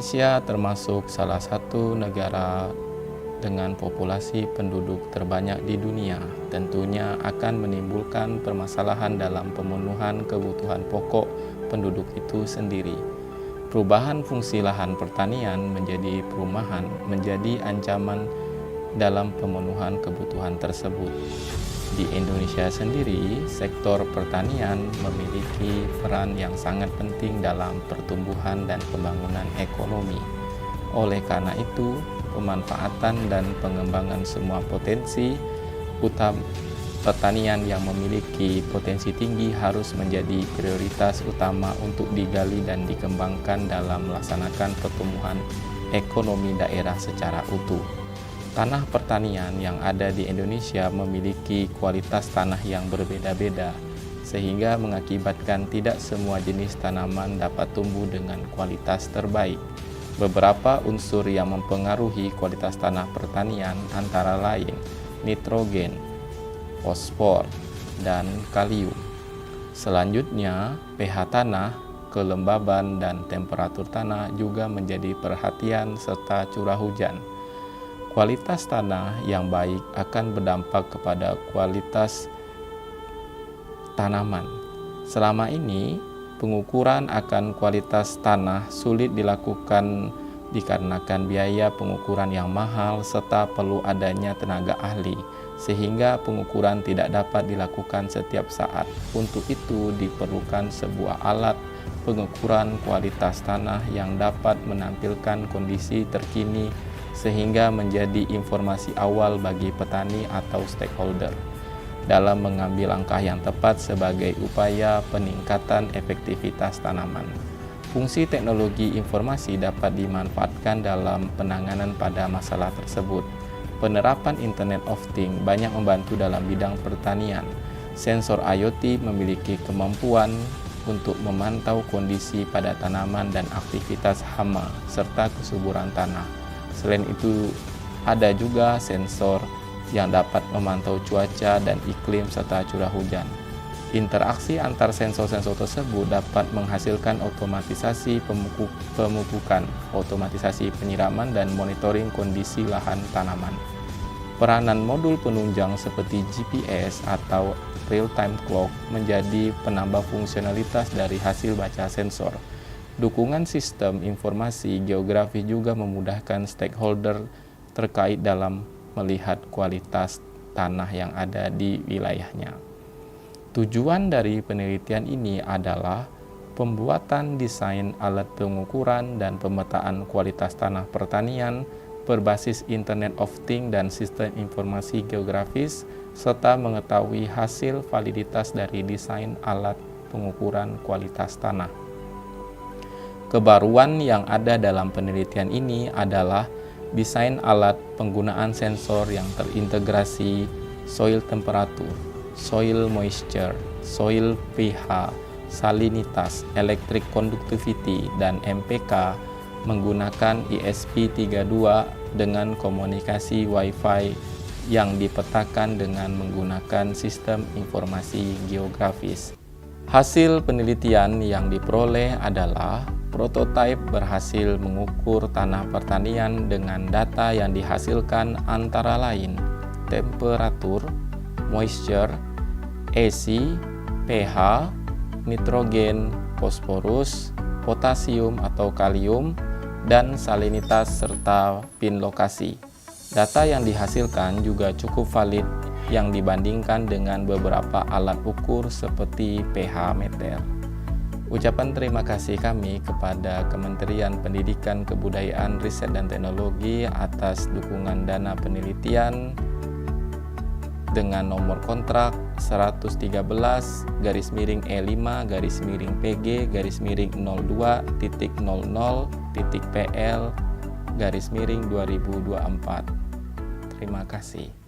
Indonesia termasuk salah satu negara dengan populasi penduduk terbanyak di dunia, tentunya akan menimbulkan permasalahan dalam pemenuhan kebutuhan pokok penduduk itu sendiri. Perubahan fungsi lahan pertanian menjadi perumahan menjadi ancaman dalam pemenuhan kebutuhan tersebut. Di Indonesia sendiri, sektor pertanian memiliki peran yang sangat penting dalam pertumbuhan dan pembangunan ekonomi. Oleh karena itu, pemanfaatan dan pengembangan semua potensi pertanian yang memiliki potensi tinggi harus menjadi prioritas utama untuk digali dan dikembangkan dalam melaksanakan pertumbuhan ekonomi daerah secara utuh. Tanah pertanian yang ada di Indonesia memiliki kualitas tanah yang berbeda-beda, sehingga mengakibatkan tidak semua jenis tanaman dapat tumbuh dengan kualitas terbaik. Beberapa unsur yang mempengaruhi kualitas tanah pertanian antara lain nitrogen, fosfor, dan kalium. Selanjutnya, pH tanah, kelembaban, dan temperatur tanah juga menjadi perhatian serta curah hujan. Kualitas tanah yang baik akan berdampak kepada kualitas tanaman. Selama ini, pengukuran akan kualitas tanah sulit dilakukan dikarenakan biaya pengukuran yang mahal serta perlu adanya tenaga ahli, sehingga pengukuran tidak dapat dilakukan setiap saat. Untuk itu diperlukan sebuah alat pengukuran kualitas tanah yang dapat menampilkan kondisi terkini sehingga menjadi informasi awal bagi petani atau stakeholder dalam mengambil langkah yang tepat sebagai upaya peningkatan efektivitas tanaman. Fungsi teknologi informasi dapat dimanfaatkan dalam penanganan pada masalah tersebut. Penerapan Internet of Things banyak membantu dalam bidang pertanian. Sensor IoT memiliki kemampuan untuk memantau kondisi pada tanaman dan aktivitas hama serta kesuburan tanah. Selain itu, ada juga sensor yang dapat memantau cuaca dan iklim serta curah hujan. Interaksi antar sensor-sensor tersebut dapat menghasilkan otomatisasi pemupukan, otomatisasi penyiraman, dan monitoring kondisi lahan tanaman. Peranan modul penunjang seperti GPS atau real-time clock menjadi penambah fungsionalitas dari hasil baca sensor. Dukungan sistem informasi geografi juga memudahkan stakeholder terkait dalam melihat kualitas tanah yang ada di wilayahnya. Tujuan dari penelitian ini adalah pembuatan desain alat pengukuran dan pemetaan kualitas tanah pertanian berbasis Internet of Things dan sistem informasi geografis, serta mengetahui hasil validitas dari desain alat pengukuran kualitas tanah. Kebaruan yang ada dalam penelitian ini adalah desain alat penggunaan sensor yang terintegrasi soil temperature, soil moisture, soil pH, salinitas, electric conductivity, dan MPK menggunakan ESP32 dengan komunikasi Wi-Fi yang dipetakan dengan menggunakan sistem informasi geografis. Hasil penelitian yang diperoleh adalah prototipe berhasil mengukur tanah pertanian dengan data yang dihasilkan antara lain temperatur, moisture, AC, pH, nitrogen, fosforus, potasium atau kalium, dan salinitas serta pin lokasi. Data yang dihasilkan juga cukup valid yang dibandingkan dengan beberapa alat ukur seperti pH meter. Ucapan terima kasih kami kepada Kementerian Pendidikan, Kebudayaan, Riset, dan Teknologi atas dukungan dana penelitian dengan nomor kontrak 113-E5-PG-02.00.PL-2024. Terima kasih.